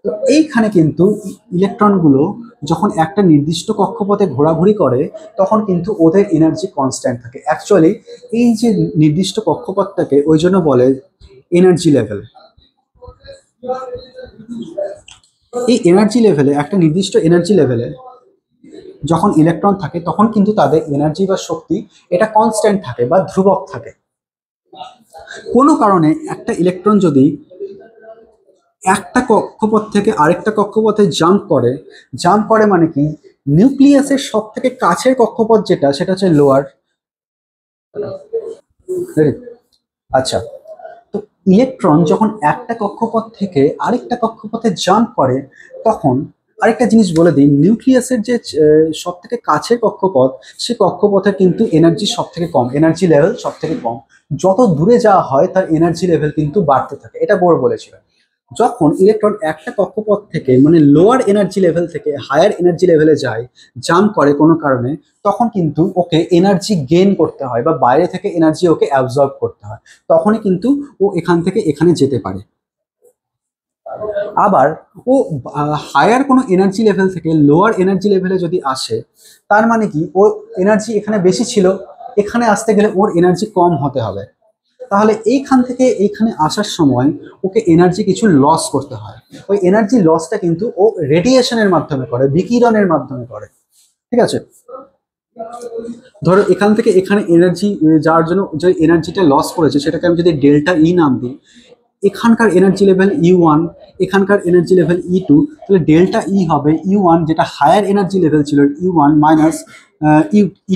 S1: তো এইখানে কিন্তু ইলেকট্রনগুলো যখন একটা নির্দিষ্ট কক্ষপথে ঘোরাঘুরি করে তখন কিন্তু ওদের এনার্জি কনস্ট্যান্ট থাকে। অ্যাকচুয়ালি এই যে নির্দিষ্ট কক্ষপথটাকে ওই জন্য বলে এনার্জি লেভেল। এই একটা নির্দিষ্ট এনার্জি লেভেলে যখন ইলেকট্রন থাকে তখন কিন্তু তাদের এনার্জি বা শক্তি এটা কনস্ট্যান্ট থাকে বা ধ্রুবক থাকে। কোনো কারণে একটা ইলেকট্রন যদি একটা কক্ষপথ থেকে আরেকটা কক্ষপথে জাম্প করে মানে কি, নিউক্লিয়াসের সব থেকে কাছের কক্ষপথ যেটা, সেটা হচ্ছে লোয়ার। আচ্ছা, তো ইলেকট্রন যখন একটা কক্ষপথ থেকে আরেকটা কক্ষপথে জাম্প করে তখন আরেকটা জিনিস বলে দিই, নিউক্লিয়াসের যে সব থেকে কাছের কক্ষপথ, সে কক্ষপথে কিন্তু এনার্জি সব থেকে কম, এনার্জি লেভেল সব থেকে কম। যত দূরে যাওয়া হয় তার এনার্জি লেভেল কিন্তু বাড়তে থাকে, এটা বোর বলেছিল। যখন ইলেকট্রন একটা কক্ষপথ থেকে মানে লোয়ার এনার্জি লেভেল থেকে হায়ার এনার্জি লেভেলে যায়, জাম্প করে কোনো কারণে, তখন কিন্তু ওকে এনার্জি গেইন করতে হয় বা বাইরে থেকে এনার্জি ওকে অ্যাবজর্ব করতে হয়, তখনই কিন্তু ও এখান থেকে এখানে যেতে পারে। আবার ও হায়ার কোনো এনার্জি লেভেল থেকে লোয়ার এনার্জি লেভেলে যদি আসে, তার মানে কি ও এনার্জি এখানে বেশি ছিল, এখানে আসতে গেলে ওর এনার্জি কম হতে হবে। তাহলে এইখান থেকে এইখানে আসার সময় ওকে এনার্জি কিছু লস করতে হয়। ওই এনার্জি লসটা কিন্তু ও রেডিয়েশনের মাধ্যমে করে, বিকিরণের মাধ্যমে করে। ঠিক আছে, ধরো এখান থেকে এখানে এনার্জি যাওয়ার জন্য যে এনার্জিটা লস করেছে সেটাকে আমি যদি ডেল্টা ই নাম দিই, এখানকার এনার্জি লেভেল E1, এখানকার এনার্জি লেভেল E2, তাহলে ডেল্টা ই হবে E1, যেটা হায়ার এনার্জি লেভেল ছিল E1 মাইনাস E2।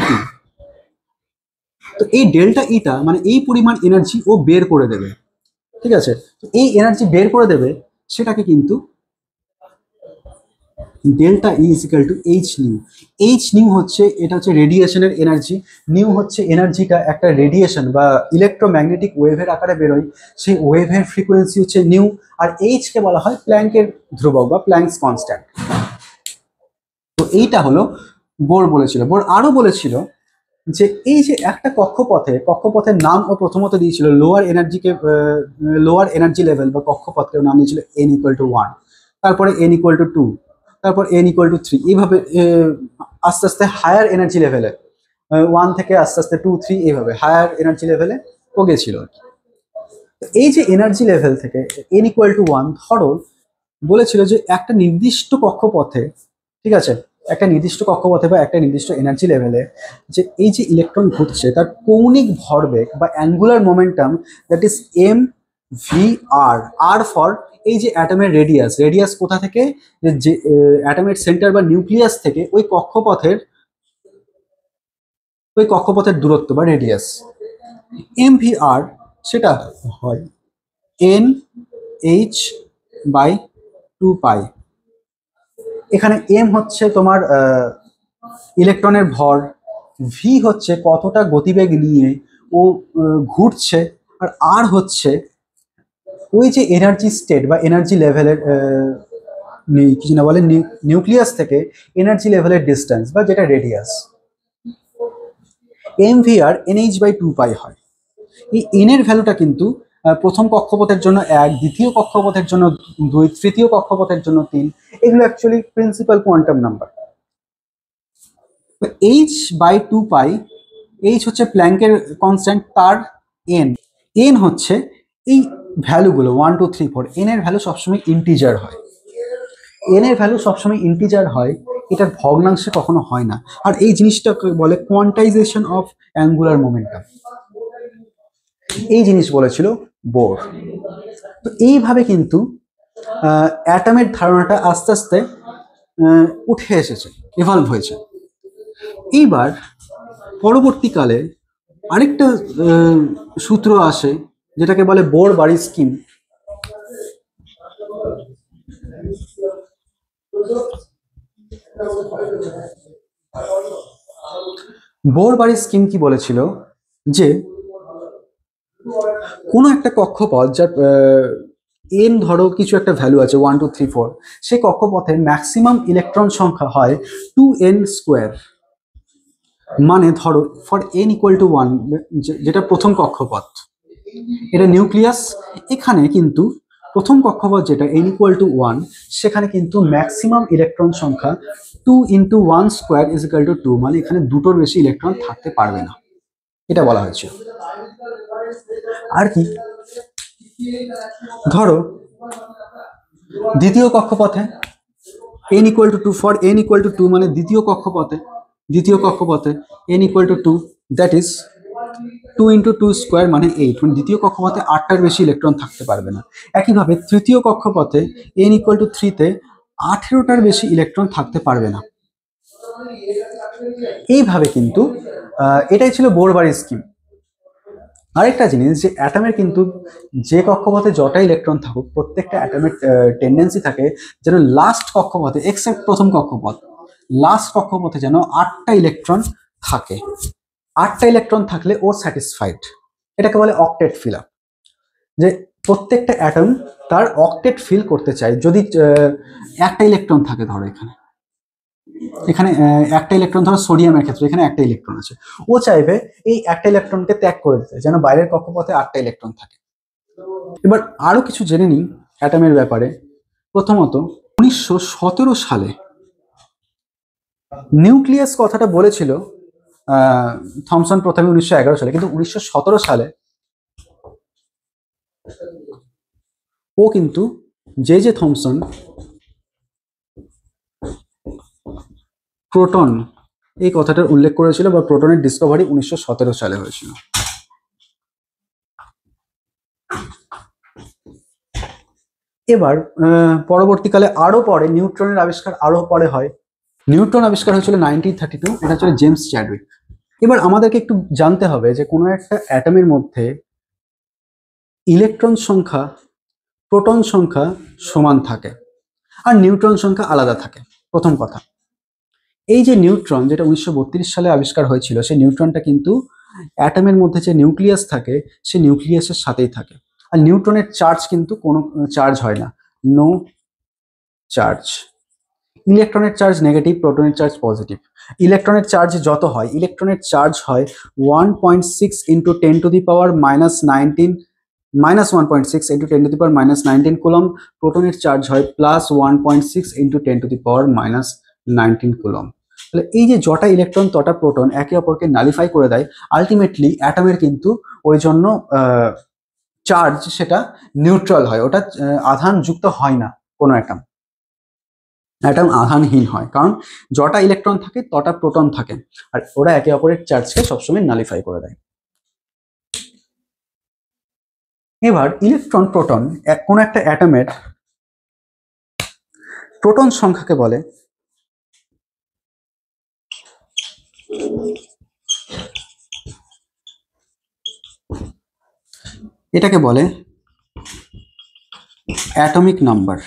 S1: তো এই ডেল্টা ইটা মানে এই পরিমাণ এনার্জি ও বের করে দেবে। ঠিক আছে, তো এই এনার্জি বের করে দেবে, সেটাকে কিন্তু delta E equal to H nu. H nu হচ্ছে, এটা হচ্ছে রেডিয়েশনের এনার্জি। নিউ হচ্ছে এনার্জিটা একটা রেডিয়েশন বা ইলেকট্রোম্যাগনেটিক ওয়েভের আকারে বেরোয়, সেই ওয়েভের ফ্রিকোয়েন্সি হচ্ছে নিউ। আর এইচকে বলা হয় প্ল্যাঙ্কের ধ্রুবক বা প্ল্যাঙ্কস কনস্ট্যান্ট। তো এইটা হলো বোর বলেছিল। বোর আরো বলেছিল যে এই যে একটা কক্ষপথের নাম ও প্রথমত দিয়েছিল লোয়ার এনার্জি লেভেল বা কক্ষপথকে নাম দিয়েছিল n=1, তারপরে n=2, তারপর n=3, এইভাবে আস্তে আস্তে হায়ার এনার্জি লেভেলে 1 থেকে আস্তে আস্তে 2, 3 এইভাবে হায়ার এনার্জি লেভেলে ও গেছিল। এই যে এনার্জি লেভেল থেকে n=1, ধরো বলেছিল যে একটা নির্দিষ্ট কক্ষপথে, ঠিক আছে, একটা নির্দিষ্ট কক্ষপথে বা একটা নির্দিষ্ট এনার্জি লেভেলে যে এই যে ইলেকট্রন ঘুরছে তার কৌণিক ভরবেগ বা angular momentum, that is mv/r। আর ফর এই যে অ্যাটমের রেডিয়াস কোথা থেকে, যে অ্যাটমের সেন্টার বা নিউক্লিয়াস থেকে ওই কক্ষপথের দূরত্ব বা রেডিয়াস mvr, সেটা হয় nh/2π। এখানে এম হচ্ছে তোমার ইলেকট্রনের ভর, ভি হচ্ছে কতটা গতিবেগ নিয়ে ও ঘুরছে, আর আর হচ্ছে ওই যে এনার্জি স্টেট বা এনার্জি লেভেলের কিছু না বলে নিউক্লিয়াস থেকে এনার্জি লেভেলের ডিস্টেন্স বা যেটা রেডিয়াস। mvr nh/2π হয়। এই এন এর ভ্যালুটা কিন্তু প্রথম কক্ষপথের জন্য 1, দ্বিতীয় কক্ষপথের জন্য 2, তৃতীয় কক্ষপথের জন্য 3, এগুলো actually principal quantum number. h/2π, H হচ্ছে প্ল্যাঙ্কের কনস্ট্যান্ট, তার এন হচ্ছে এই ভ্যালুগুলো 1, 2, 3, 4, এন এর ভ্যালু সবসময় ইন্টিজার হয়। এন এর ভ্যালু সবসময় ইন্টিজার হয়, এটার ভগ্নাংশে কখনো হয় না। আর এই জিনিসটাকে বলে কোয়ান্টাইজেশন অফ অ্যাঙ্গুলার মোমেন্টাম। এই জিনিস বলেছিল বোর। তো এইভাবে কিন্তু অ্যাটমের ধারণাটা আস্তে আস্তে উঠে এসেছে, ইভলভ হয়েছে। এইবার পরবর্তীকালে আরেকটা সূত্র আসে যেটাকে বলে বোর বাড়ি স্কিম। বোর বাড়ি স্কিম কি বলেছিল যে কোনো একটা কক্ষপথ যার এন ধরো কিছু একটা ভ্যালু আছে 1, 2, 3, 4, সেই কক্ষপথের ম্যাক্সিমাম ইলেকট্রন সংখ্যা হয় 2n²। মানে ধরো ফর n=1, যেটা প্রথম কক্ষপথ, এটা নিউক্লিয়াস। এখানে কিন্তু প্রথম কক্ষপথ যেটা n=1, সেখানে কিন্তু ম্যাক্সিমাম ইলেকট্রন সংখ্যা 2 × 1² = 2, মানে এখানে দুটোর বেশি ইলেকট্রন থাকতে পারবে না, এটা বলা হয়েছিল। আর কি, ধরো দ্বিতীয় কক্ষপথে n=2, ফর n=2 মানে দ্বিতীয় কক্ষপথে n=2, দ্যাট ইজ 2 × 2² মানে 8, মানে দ্বিতীয় কক্ষপথে 8টার বেশি ইলেকট্রন থাকতে পারবে না। একইভাবে তৃতীয় কক্ষপথে n=3-তে 18টার বেশি ইলেকট্রন থাকতে পারবে না। এইভাবে কিন্তু এটাই ছিল বোর বাড়ি স্কিম। আরেকটা জিনিস যে অ্যাটমের কিন্তু যে কক্ষপথে যটা ইলেকট্রন থাকুক, প্রত্যেকটা অ্যাটমের টেন্ডেন্সি থাকে যেন লাস্ট কক্ষপথে, এক্সেপ্ট প্রথম কক্ষপথ, লাস্ট কক্ষপথে যেন 8টা ইলেকট্রন থাকে। 8টা ইলেকট্রন থাকলে ও স্যাটিসফাইড, এটাকে বলে অক্টেট ফিল আপ। যে প্রত্যেকটা অ্যাটম তার অক্টেট ফিল করতে চায়। যদি একটা ইলেকট্রন থাকে, ধরো এখানে এখানে একটা ইলেকট্রন, ধরো সোডিয়ামের ক্ষেত্রে এখানে একটা ইলেকট্রন আছে, ও চাইবে এই একটা ইলেকট্রনকে ত্যাগ করে দিতে, যেন বাইরের কক্ষপথে 8টা ইলেকট্রন থাকে। এবার আরো কিছু জেনে নিই অ্যাটমের ব্যাপারে। প্রথমত 1917 সালে নিউক্লিয়াস কথাটা বলেছিল থমসন প্রথমে 1911 সালে, কিন্তু 1917 সালে ও কিন্তু জে থমসন প্রোটন এই কথাটার উল্লেখ করেছিল, বা প্রোটনের ডিসকভারি 1917 সালে হয়েছিল। এবার পরবর্তীকালে আরো পরে নিউট্রনের আবিষ্কার আরো পরে হয়। নিউট্রন আবিষ্কার হয়েছিল 1932, এটা হচ্ছিল জেমস চ্যাডউইক। এবার আমাদেরকে একটু জানতে হবে যে কোনো একটা অ্যাটমের মধ্যে ইলেকট্রন সংখ্যা প্রোটন সংখ্যা সমান থাকে আর নিউট্রন সংখ্যা আলাদা থাকে। প্রথম কথা, এই যে নিউট্রন, যেটা 1932 সালে আবিষ্কার হয়েছিল, সেই নিউট্রনটা কিন্তু অ্যাটমের মধ্যে যে নিউক্লিয়াস থাকে সেই নিউক্লিয়াসের সাথেই থাকে। আর নিউট্রনের চার্জ কিন্তু কোনো চার্জ হয় না, নো চার্জ। ইলেকট্রনের চার্জ নেগেটিভ, প্রোটনের চার্জ পজিটিভ। ইলেকট্রনের চার্জ যত হয়, ইলেকট্রনের চার্জ হয় 1.6 into 10 to the power minus 19 minus 1.6 into 10 to the power minus 19 coulomb. প্রোটনের চার্জ হয় plus 1.6 into 10 to the power minus 19 coulomb. তাহলে এই যে যটা ইলেকট্রন তটা প্রোটন একে অপরকে নালিফাই করে দেয়। আলটিমেটলি অ্যাটমের কিন্তু ওই জন্য চার্জ সেটা নিউট্রাল হয়, ওটা আধান যুক্ত হয় না। কোনো অ্যাটম আধানহীন হয়, কারণ যটা ইলেকট্রন থাকে তটা প্রোটন থাকে, আর ওরা একে অপরের চার্জকে সবসময় নালিফাই করে দেয়। এবার ইলেকট্রন প্রোটন কোন একটা অ্যাটমের প্রোটন সংখ্যাকে বলে এটাকে বলে অ্যাটমিক নাম্বার।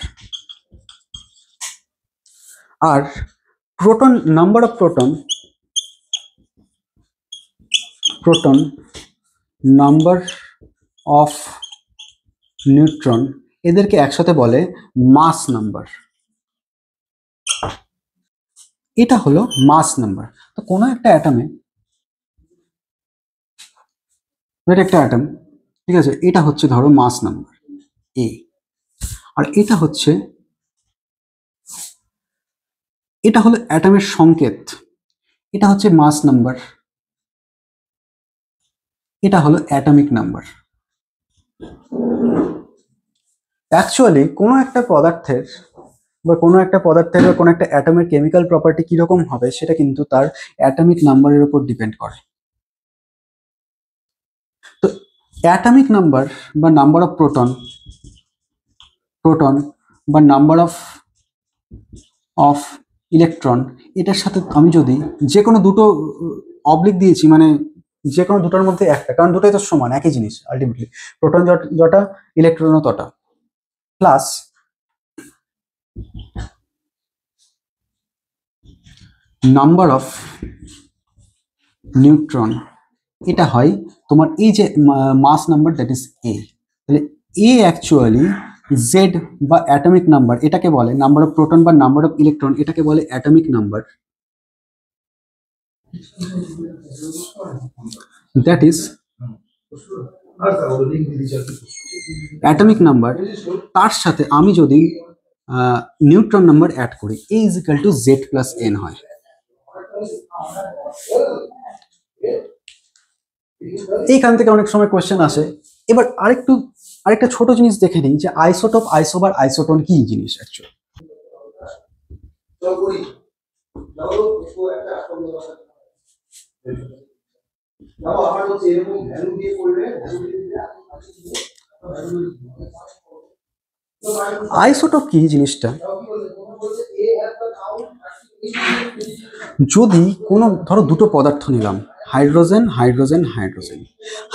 S1: আর proton number of proton number of neutron, এদেরকে একসাথে বলে মাস নাম্বার। এটা হলো মাস নাম্বার। তো কোনো একটা অ্যাটমে, এটা একটা অ্যাটম, ঠিক আছে, এটা হচ্ছে ধরো মাস নাম্বার এ, আর এটা হলো অ্যাটমের সংকেত, এটা হচ্ছে মাস নাম্বার, এটা হলো অ্যাটমিক নাম্বার। অ্যাকচুয়ালি কোনো একটা পদার্থের বা কোনো একটা অ্যাটমের কেমিক্যাল প্রপার্টি কিরকম হবে সেটা কিন্তু তার অ্যাটমিক নাম্বারের উপর ডিপেন্ড করে। তো অ্যাটমিক নাম্বার বা নাম্বার অফ প্রোটন বা নাম্বার অফ ইলেকট্রন, এটার সাথে আমি যদি যে কোনো দুটো অবলিক দিয়েছি, মানে যে কোনো দুটোর মধ্যে একটা, কারণ দুটোই তো সমান, একই জিনিস আলটিমেটলি, প্রোটন যটা ইলেকট্রনও তটা, প্লাস নাম্বার অফ নিউট্রন, এটা হয় তোমার এই যে mass number, that is A. তাহলে এ অ্যাকচুয়ালি জেড বা অ্যাটমিক নাম্বার, এটাকে বলে নাম্বার অফ প্রোটন বা নাম্বার অফ ইলেকট্রন, এটাকে বলে atomic number, that is atomic number. তার সাথে আমি যদি নিউট্রন নাম্বার অ্যাড করি, A is equal to Z plus N হয়। এইখান থেকে অনেক সময় কোয়েশ্চেন আসে। এবার আরেকটা ছোট জিনিস দেখে নিই যে আইসোটোপ, আইসোবার, আইসোটোন কি জিনিস অ্যাকচুয়ালি। আইসোটোপ কি জিনিসটা, যদি কোনো ধরো দুটো পদার্থ নিলাম, হাইড্রোজেন হাইড্রোজেন হাইড্রোজেন,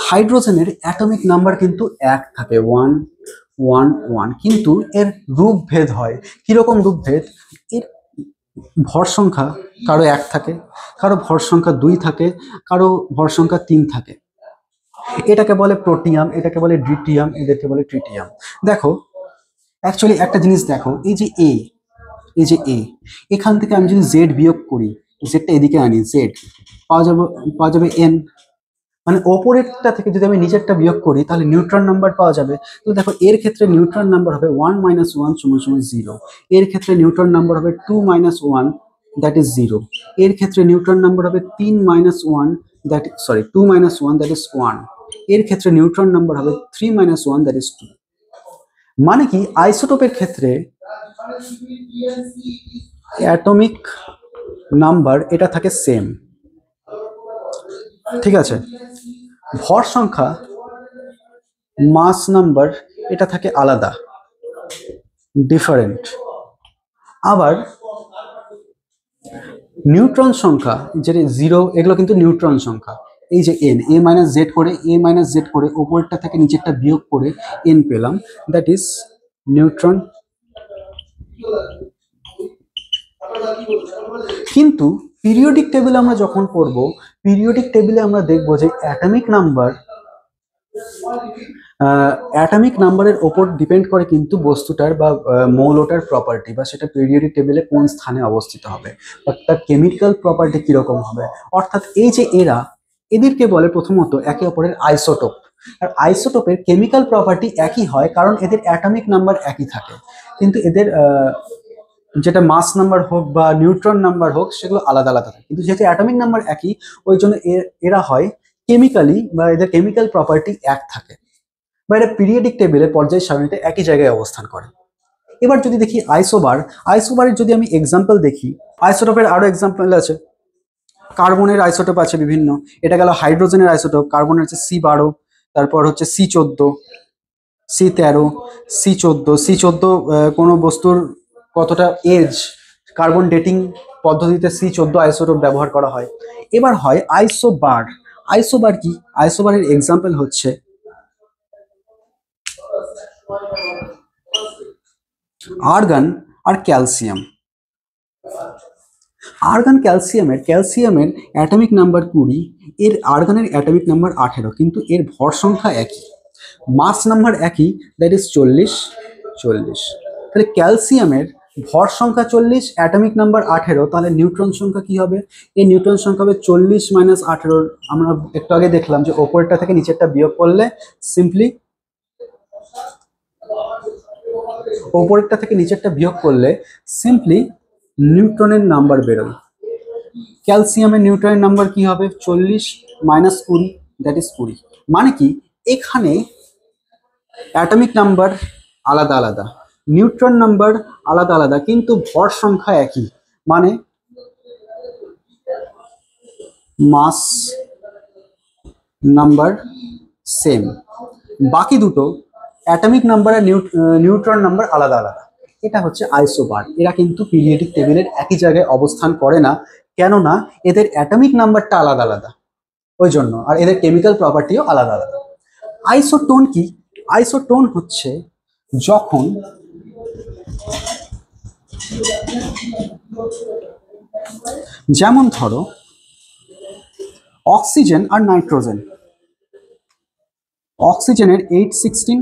S1: হাইড্রোজেনের অ্যাটমিক নাম্বার কিন্তু 1 থাকে, 1 1 1, কিন্তু এর রূপভেদ হয়। কিরকম রূপভেদ? এর ভর সংখ্যা কারো 1 থাকে, কারো ভর সংখ্যা 2 থাকে, কারো ভর সংখ্যা 3 থাকে। এটাকে বলে প্রোটিয়াম, এটাকে বলে ডিউটিয়াম, এদেরকে বলে ট্রিটিয়াম। দেখো অ্যাকচুয়ালি একটা জিনিস দেখো, এই যে এ, এই যে এ, এখান থেকে আমি যদি জেড বিয়োগ করি, জেডটা এদিকে আনি, জেড পাওয়া যাবে এন। মানে ওপরেরটা থেকে যদি আমি নিচেরটা বিয়োগ করি তাহলে নিউট্রন নাম্বার পাওয়া যাবে। তো দেখো এর ক্ষেত্রে নিউট্রন নাম্বার হবে 1 - 1 = 0, এর ক্ষেত্রে নিউট্রন নাম্বার হবে 2 - 1 দ্যাট ইজ 0, এর ক্ষেত্রে নিউট্রন নাম্বার হবে 3 - 1 দ্যাট সরি 2 - 1 দ্যাট ইজ 1, এর ক্ষেত্রে নিউট্রন নাম্বার হবে 3 - 1 দ্যাট ইজ 2। মানে কি আইসোটোপের ক্ষেত্রে অ্যাটমিক নাম্বার এটা থাকে সেম, ঠিক আছে, ভর সংখ্যা মাস নাম্বার এটা থাকে আলাদা, ডিফারেন্ট। আবার নিউট্রন সংখ্যা যেটা 0, এগুলো কিন্তু নিউট্রন সংখ্যা। এই যে এন, এ মাইনাস জেড করে, এ মাইনাস জেড করে ওপরটা থেকে নিচেরটা বিয়োগ করে এন পেলাম, দ্যাট ইজ নিউট্রন। কিন্তু পিরিয়ডিক টেবিলে আমরা যখন পড়ব, পিরিয়ডিক টেবিলে আমরা দেখব যে অ্যাটমিক নাম্বারের ওপর ডিপেন্ড করে কিন্তু বস্তুটার বা মৌলটার প্রপার্টি, বা সেটা পিরিয়ডিক টেবিলে কোন স্থানে অবস্থিত হবে বা তার কেমিক্যাল প্রপার্টি কিরকম হবে। অর্থাৎ এই যে এদেরকে বলে প্রথমত একে অপরের আইসোটোপ। আর আইসোটোপের কেমিক্যাল প্রপার্টি একই হয় কারণ এদের অ্যাটমিক নাম্বার একই থাকে, কিন্তু এদের যেটা মাস নাম্বার হোক বা নিউট্রন নাম্বার হোক সেগুলো আলাদা আলাদা থাকে। কিন্তু যেহেতু অ্যাটমিক নাম্বার একই, ওই জন্য এরা হয় কেমিক্যালি বা এদের কেমিক্যাল প্রপার্টি এক থাকে, বা এরা পিরিয়ডিক টেবিলে পর্যায় সারণীতে একই জায়গায় অবস্থান করে। এবার যদি দেখি আইসোবার, আইসোবারের যদি আমি এক্সাম্পল দেখি, আইসোটোপের আরো এক্সাম্পল আছে। কার্বনের আইসোটোপ আছে বিভিন্ন, এটা গেল হাইড্রোজেনের আইসোটোপ, কার্বনের হচ্ছে C12, তারপর হচ্ছে C14, C13, C14 কোনো বস্তুর কতটা এজ, কার্বন ডেটিং পদ্ধতিতে C14 আইসোটোপ ব্যবহার করা হয়। এবার হয় আইসোবার। আইসোবার কি? আইসোবারের এক্সাম্পল হচ্ছে আর্গন আর ক্যালসিয়াম। আর্গন ক্যালসিয়ামের অ্যাটমিক নাম্বার 20, এর আর্গনের অ্যাটমিক নাম্বার 18, কিন্তু এর ভর সংখ্যা একই, মাস নাম্বার একই, দ্যাট ইজ 40। তাহলে ক্যালসিয়ামের ভর সংখ্যা 40, অ্যাটমিক নাম্বার 18, তাহলে নিউট্রন সংখ্যা কি হবে? এই নিউট্রন সংখ্যা হবে 40 - 18। আমরা একটু আগে দেখলাম যে ওপরটা থেকে নিচেরটা বিয়োগ করলে সিম্পলি, ওপরেরটা থেকে নিচেরটা বিয়োগ করলে সিম্পলি নিউট্রনের নাম্বার বেরোয়। ক্যালসিয়ামের নিউট্রনের নাম্বার কি হবে? 40 - 20 দ্যাট ইজ 20। মানে কি এখানে অ্যাটমিক নাম্বার আলাদা আলাদা, নিউট্রন নাম্বার আলাদা আলাদা, কিন্তু ভর সংখ্যা একই, মানে মাস নাম্বার সেম। বাকি দুটো অ্যাটমিক নাম্বার আর নিউট্রন নাম্বার আলাদা আলাদা। এটা হচ্ছে আইসোবার। এরা কিন্তু পিরিয়ডিক টেবিলের একই জায়গায় অবস্থান করে না, কেননা এদের অ্যাটমিক নাম্বারটা আলাদা আলাদা, ওই জন্য। আর এদের কেমিক্যাল প্রপার্টিও আলাদা আলাদা। আইসোটোন কি? আইসোটোন হচ্ছে যখন যেমন ধরো অক্সিজেন আর নাইট্রোজেন, অক্সিজেনের 816,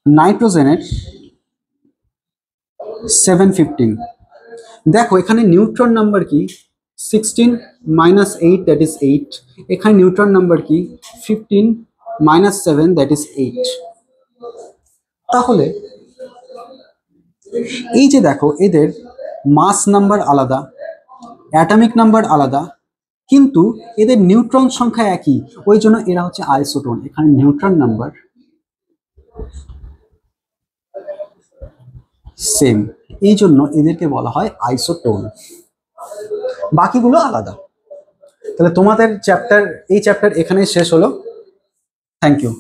S1: নাইট্রোজেনের 715। দেখো এখানে নিউট্রন নাম্বার কি? 16 - 8 দ্যাট ইজ 8, এখানে নিউট্রন নাম্বার কি? 15 - 7 দ্যাট ইজ 8। তাহলে এই যে দেখো এদের মাস নাম্বার আলাদা, অ্যাটমিক নাম্বার আলাদা, কিন্তু এদের নিউট্রন সংখ্যা একই, ওই জন্য এরা হচ্ছে আইসোটোন। এখানে নিউট্রন নাম্বার সেম, এই জন্য এদেরকে বলা হয় আইসোটোন, বাকিগুলো আলাদা। তাহলে তোমাদের এই চ্যাপ্টার এখানে শেষ হলো। Thank you.